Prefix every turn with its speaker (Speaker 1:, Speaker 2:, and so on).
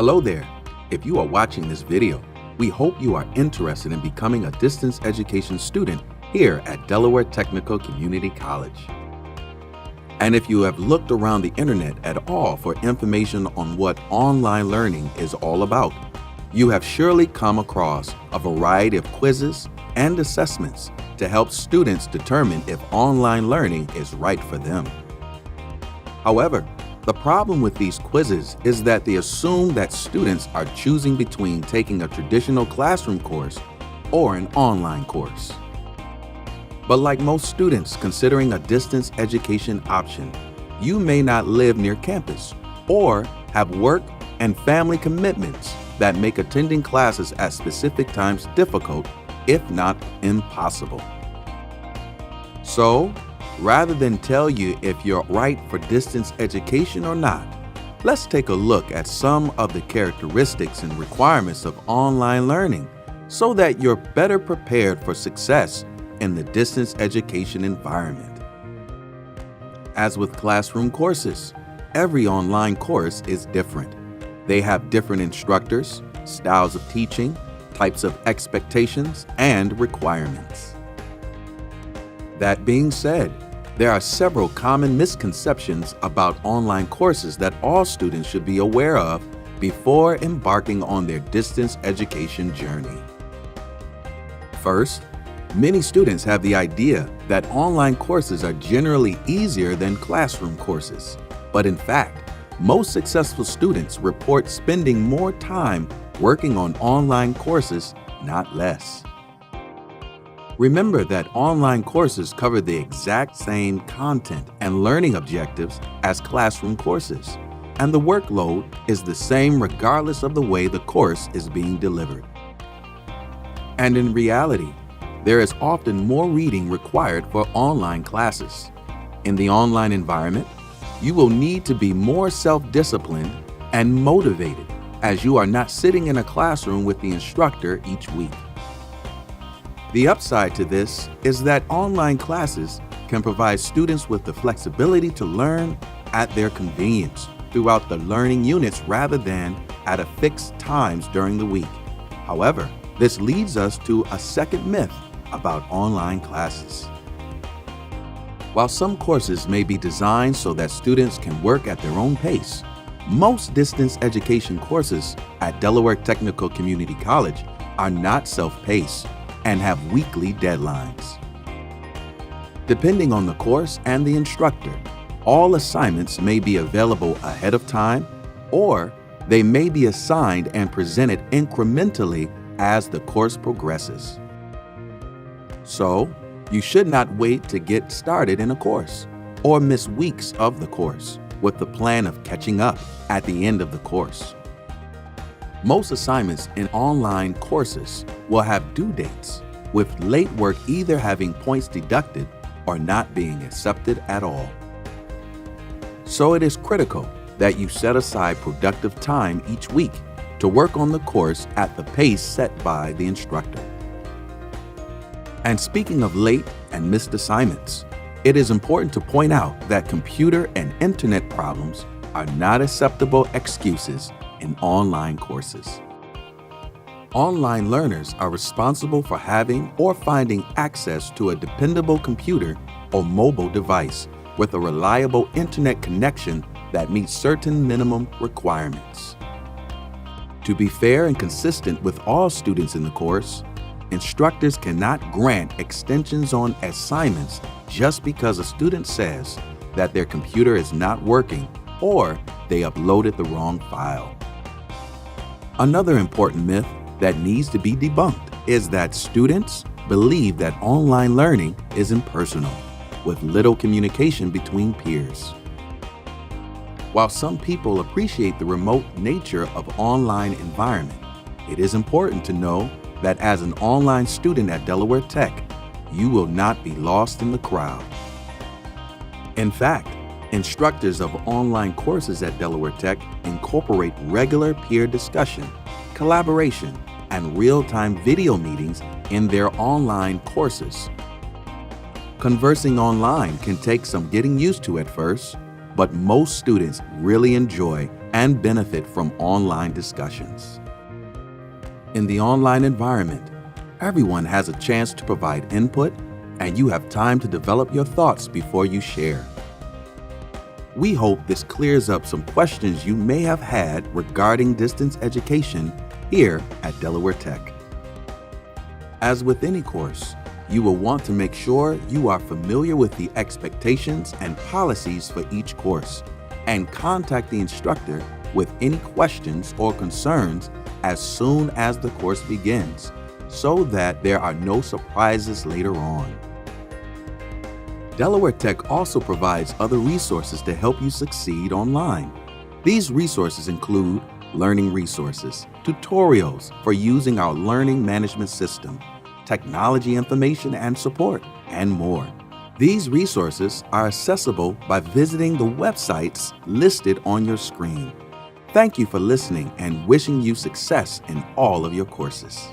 Speaker 1: Hello there. If you are watching this video, we hope you are interested in becoming a distance education student here at Delaware Technical Community College. And if you have looked around the internet at all for information on what online learning is all about, you have surely come across a variety of quizzes and assessments to help students determine if online learning is right for them. However, the problem with these quizzes is that they assume that students are choosing between taking a traditional classroom course or an online course. But like most students considering a distance education option, you may not live near campus or have work and family commitments that make attending classes at specific times difficult, if not impossible. So, rather than tell you if you're right for distance education or not, let's take a look at some of the characteristics and requirements of online learning so that you're better prepared for success in the distance education environment. As with classroom courses, every online course is different. They have different instructors, styles of teaching, types of expectations, and requirements. That being said, there are several common misconceptions about online courses that all students should be aware of before embarking on their distance education journey. First, many students have the idea that online courses are generally easier than classroom courses, but in fact, most successful students report spending more time working on online courses, not less. Remember that online courses cover the exact same content and learning objectives as classroom courses, and the workload is the same regardless of the way the course is being delivered. And in reality, there is often more reading required for online classes. In the online environment, you will need to be more self-disciplined and motivated as you are not sitting in a classroom with the instructor each week. The upside to this is that online classes can provide students with the flexibility to learn at their convenience throughout the learning units rather than at a fixed times during the week. However, this leads us to a second myth about online classes. While some courses may be designed so that students can work at their own pace, most distance education courses at Delaware Technical Community College are not self-paced and have weekly deadlines. Depending on the course and the instructor, all assignments may be available ahead of time, or they may be assigned and presented incrementally as the course progresses. So, you should not wait to get started in a course or miss weeks of the course with the plan of catching up at the end of the course. Most assignments in online courses will have due dates, with late work either having points deducted or not being accepted at all. So it is critical that you set aside productive time each week to work on the course at the pace set by the instructor. And speaking of late and missed assignments, it is important to point out that computer and internet problems are not acceptable excuses in online courses. Online learners are responsible for having or finding access to a dependable computer or mobile device with a reliable internet connection that meets certain minimum requirements. To be fair and consistent with all students in the course, instructors cannot grant extensions on assignments just because a student says that their computer is not working or they uploaded the wrong file. Another important myth that needs to be debunked is that students believe that online learning is impersonal, with little communication between peers. While some people appreciate the remote nature of online environment, it is important to know that as an online student at Delaware Tech, you will not be lost in the crowd. In fact, instructors of online courses at Delaware Tech incorporate regular peer discussion, collaboration, and real-time video meetings in their online courses. Conversing online can take some getting used to at first, but most students really enjoy and benefit from online discussions. In the online environment, everyone has a chance to provide input, and you have time to develop your thoughts before you share. We hope this clears up some questions you may have had regarding distance education here at Delaware Tech. As with any course, you will want to make sure you are familiar with the expectations and policies for each course, and contact the instructor with any questions or concerns as soon as the course begins, so that there are no surprises later on. Delaware Tech also provides other resources to help you succeed online. These resources include learning resources, tutorials for using our learning management system, technology information and support, and more. These resources are accessible by visiting the websites listed on your screen. Thank you for listening and wishing you success in all of your courses.